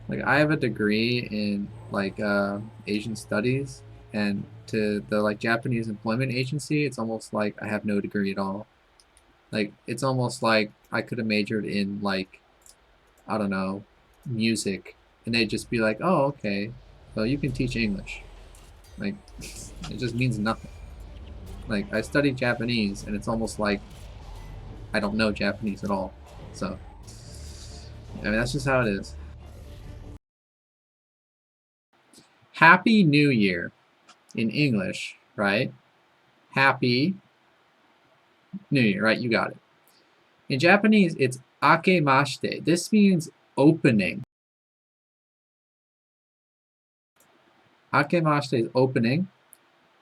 Like I have a degree in like Asian studies, and to the like Japanese employment agency, it's almost like I have no degree at all. Like it's almost like I could have majored in like I don't know, music, and they'd just be like, "Oh, okay, well you can teach English." Like it just means nothing. Like I studied Japanese, and it's almost like I don't know Japanese at all. So I mean that's just how it is. Happy New Year in English, right? Happy New Year, right? You got it. In Japanese, it's akemashite. This means opening. Akemashite is opening.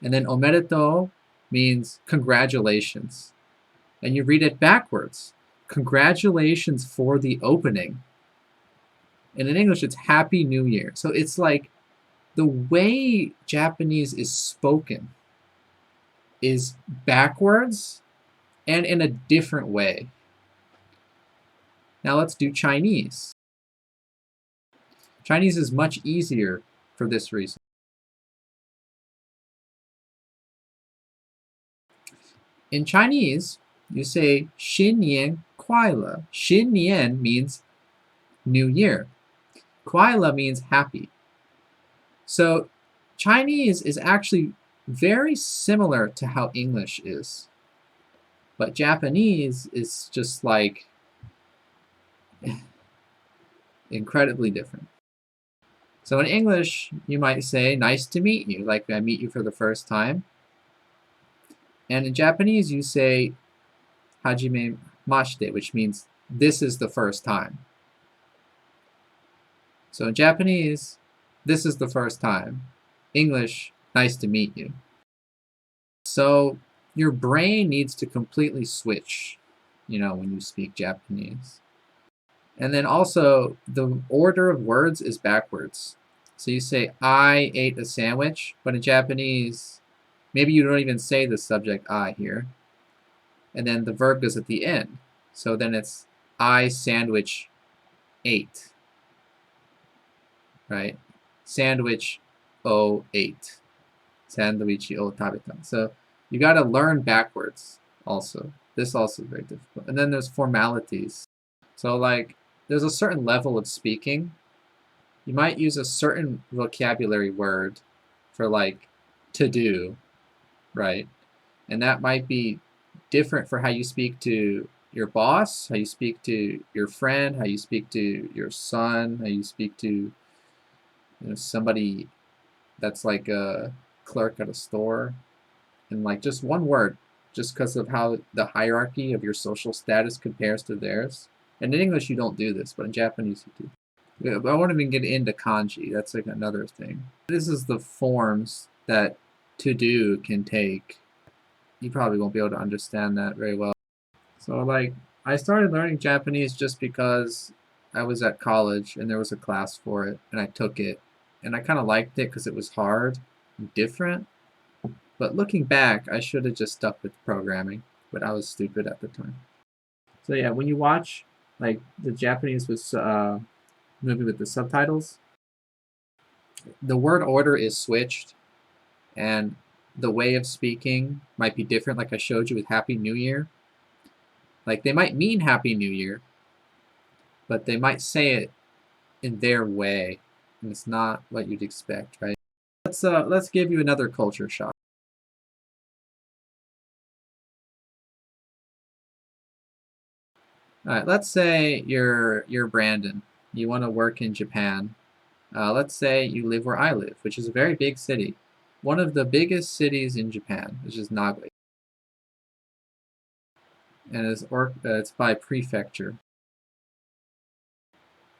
And then omedetou means congratulations. And you read it backwards. Congratulations for the opening. And in English, it's Happy New Year. So it's like the way Japanese is spoken is backwards and in a different way. Now let's do Chinese. Chinese is much easier for this reason. In Chinese, you say 新年快乐. 新年 means new year. 快乐 means happy. So Chinese is actually very similar to how English is. But Japanese is just like incredibly different. So in English, you might say, nice to meet you, like I meet you for the first time. And in Japanese, you say, hajime mashite, which means this is the first time. So in Japanese, this is the first time. English, nice to meet you. So your brain needs to completely switch, when you speak Japanese. And then also, the order of words is backwards. So you say, I ate a sandwich, but in Japanese, maybe you don't even say the subject I here. And then the verb goes at the end. So then it's, I sandwich ate. Right? Sandwich o ate. Sandwich o tabeta. So you got to learn backwards also. This also is very difficult. And then there's formalities. So like there's a certain level of speaking. You might use a certain vocabulary word for like to do, right? And that might be different for how you speak to your boss, how you speak to your friend, how you speak to your son, how you speak to somebody that's like a clerk at a store, and like just one word, just because of how the hierarchy of your social status compares to theirs. And in English, you don't do this, but in Japanese, you do. Yeah, but I won't even get into kanji. That's like another thing. This is the forms that to do can take. You probably won't be able to understand that very well. So like, I started learning Japanese just because I was at college and there was a class for it, and I took it, and I kind of liked it because it was hard and different. But looking back, I should have just stuck with programming, but I was stupid at the time. So yeah, when you watch like the Japanese was movie with the subtitles, the word order is switched, and the way of speaking might be different. Like I showed you with Happy New Year, like they might mean Happy New Year, but they might say it in their way, and it's not what you'd expect, right? Let's give you another culture shock. All right, let's say you're Brandon. You want to work in Japan. Let's say you live where I live, which is a very big city, one of the biggest cities in Japan, which is Nagoya, and it's by prefecture.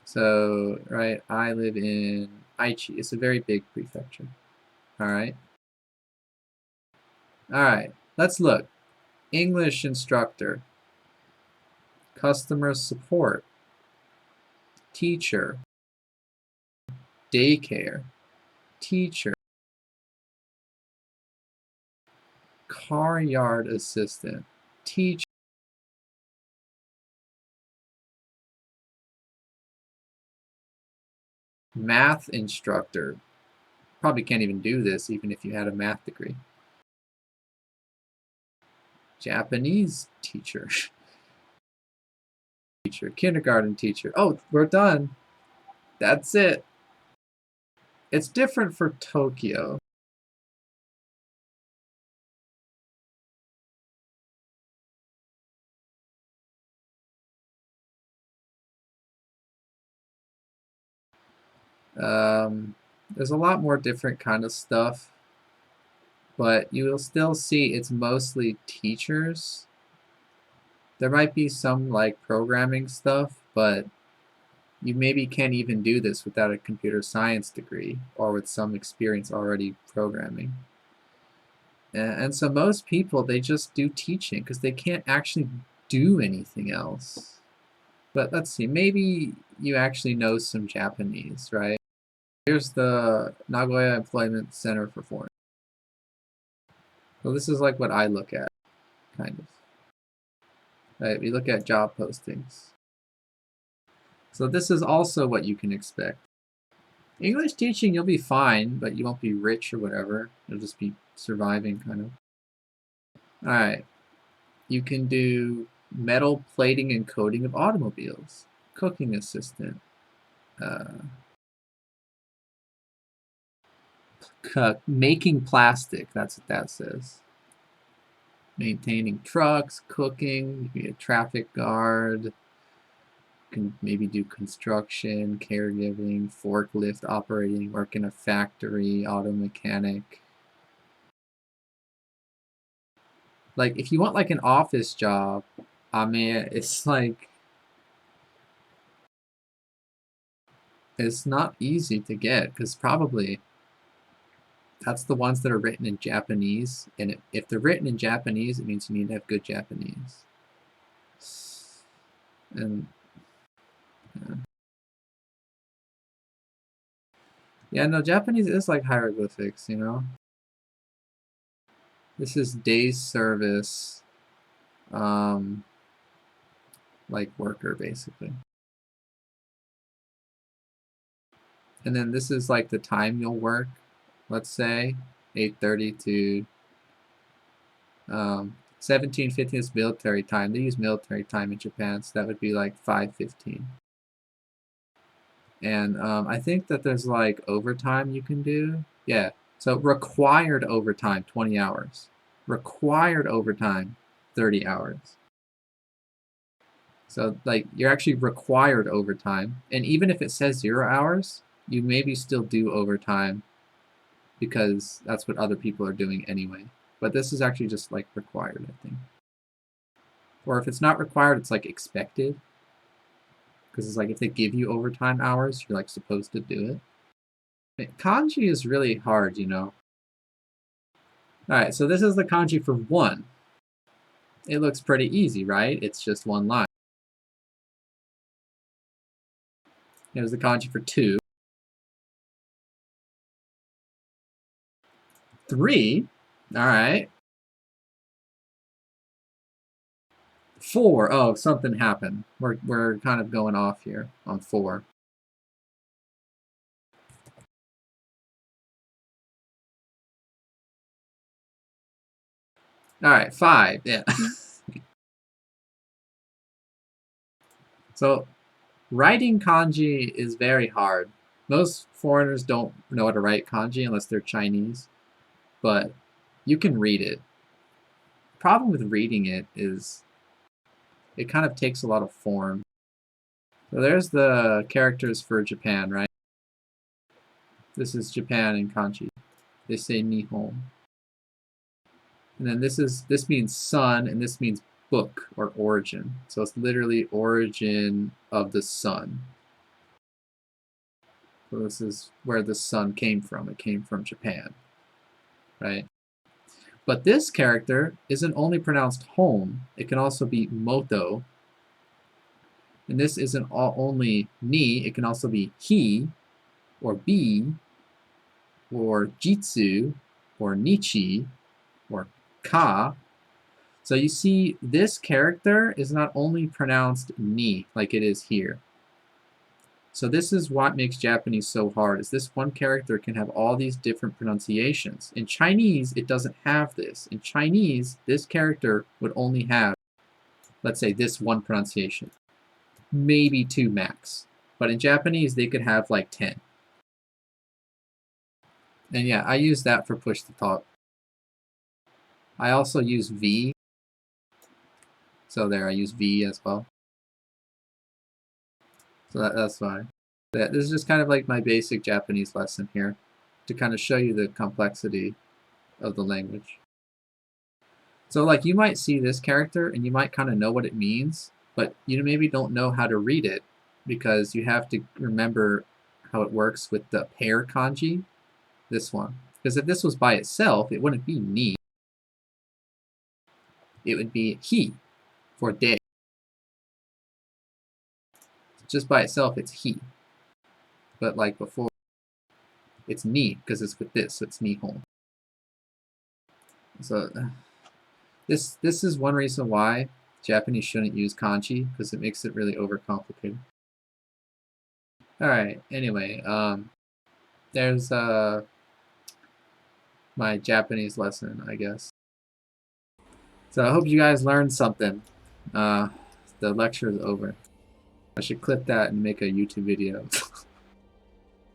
So, right, I live in Aichi. It's a very big prefecture. All right. All right. Let's look. English instructor, customer support, teacher, daycare, teacher, car yard assistant, teacher, Math instructor. Probably can't even do this even if you had a math degree. Japanese teacher. Kindergarten teacher. Oh, we're done. That's it. It's different for Tokyo. There's a lot more different kind of stuff, but you will still see it's mostly teachers. There might be some like programming stuff, but you maybe can't even do this without a computer science degree or with some experience already programming. And so most people, they just do teaching because they can't actually do anything else. But let's see, maybe you actually know some Japanese, right? Here's the Nagoya Employment Center for Foreign. So this is like what I look at, kind of. Right, we look at job postings. So this is also what you can expect. English teaching, you'll be fine, but you won't be rich or whatever. You'll just be surviving, kind of. Alright, you can do metal plating and coating of automobiles, cooking assistant, making plastic, that's what that says. Maintaining trucks, cooking, you can be a traffic guard, you can maybe do construction, caregiving, forklift operating, work in a factory, auto mechanic. Like, if you want like an office job, I mean, it's like, it's not easy to get because probably that's the ones that are written in Japanese. And if they're written in Japanese, it means you need to have good Japanese. And yeah, yeah, no, Japanese is like hieroglyphics, you know? This is days service, like worker, basically. And then this is like the time you'll work, let's say, 8:30 to 17:15 is military time. They use military time in Japan, so that would be like 5:15. And I think that there's like overtime you can do. Yeah, so required overtime, 20 hours. Required overtime, 30 hours. So like you're actually required overtime. And even if it says 0 hours, you maybe still do overtime because that's what other people are doing anyway. But this is actually just like required, I think. Or if it's not required, it's like expected. Because it's like if they give you overtime hours, you're like supposed to do it. Kanji is really hard, you know. Alright, so this is the kanji for 1. It looks pretty easy, right? It's just 1 line. Here's the kanji for 2. 3. Alright. 4. Oh, something happened. We're kind of going off here on 4. Alright, 5. Yeah. So, writing kanji is very hard. Most foreigners don't know how to write kanji unless they're Chinese, but you can read it. The problem with reading it is it kind of takes a lot of form. So there's the characters for Japan, right? This is Japan in kanji. They say Nihon. And then this means sun, and this means book or origin. So it's literally origin of the sun. So this is where the sun came from. It came from Japan, right? But this character isn't only pronounced home, it can also be moto. And this isn't only ni, it can also be he, or bi, or jitsu, or nichi, or ka. So you see, this character is not only pronounced ni, like it is here. So this is what makes Japanese so hard, is this one character can have all these different pronunciations. In Chinese, it doesn't have this. In Chinese, this character would only have, let's say, this one pronunciation. Maybe 2 max. But in Japanese, they could have like 10. And yeah, I use that for push to talk. I also use V. So there, I use V as well. So that's fine. This is just kind of like my basic Japanese lesson here to kind of show you the complexity of the language. So like you might see this character and you might kind of know what it means, but you maybe don't know how to read it because you have to remember how it works with the pair kanji, this one. Because if this was by itself, it wouldn't be ni. It would be he for day. Just by itself, it's he. But like before, it's ni because it's with this, so it's nihon. So this is one reason why Japanese shouldn't use kanji, because it makes it really overcomplicated. Alright, anyway, there's my Japanese lesson, I guess. So I hope you guys learned something. The lecture is over. I should clip that and make a YouTube video.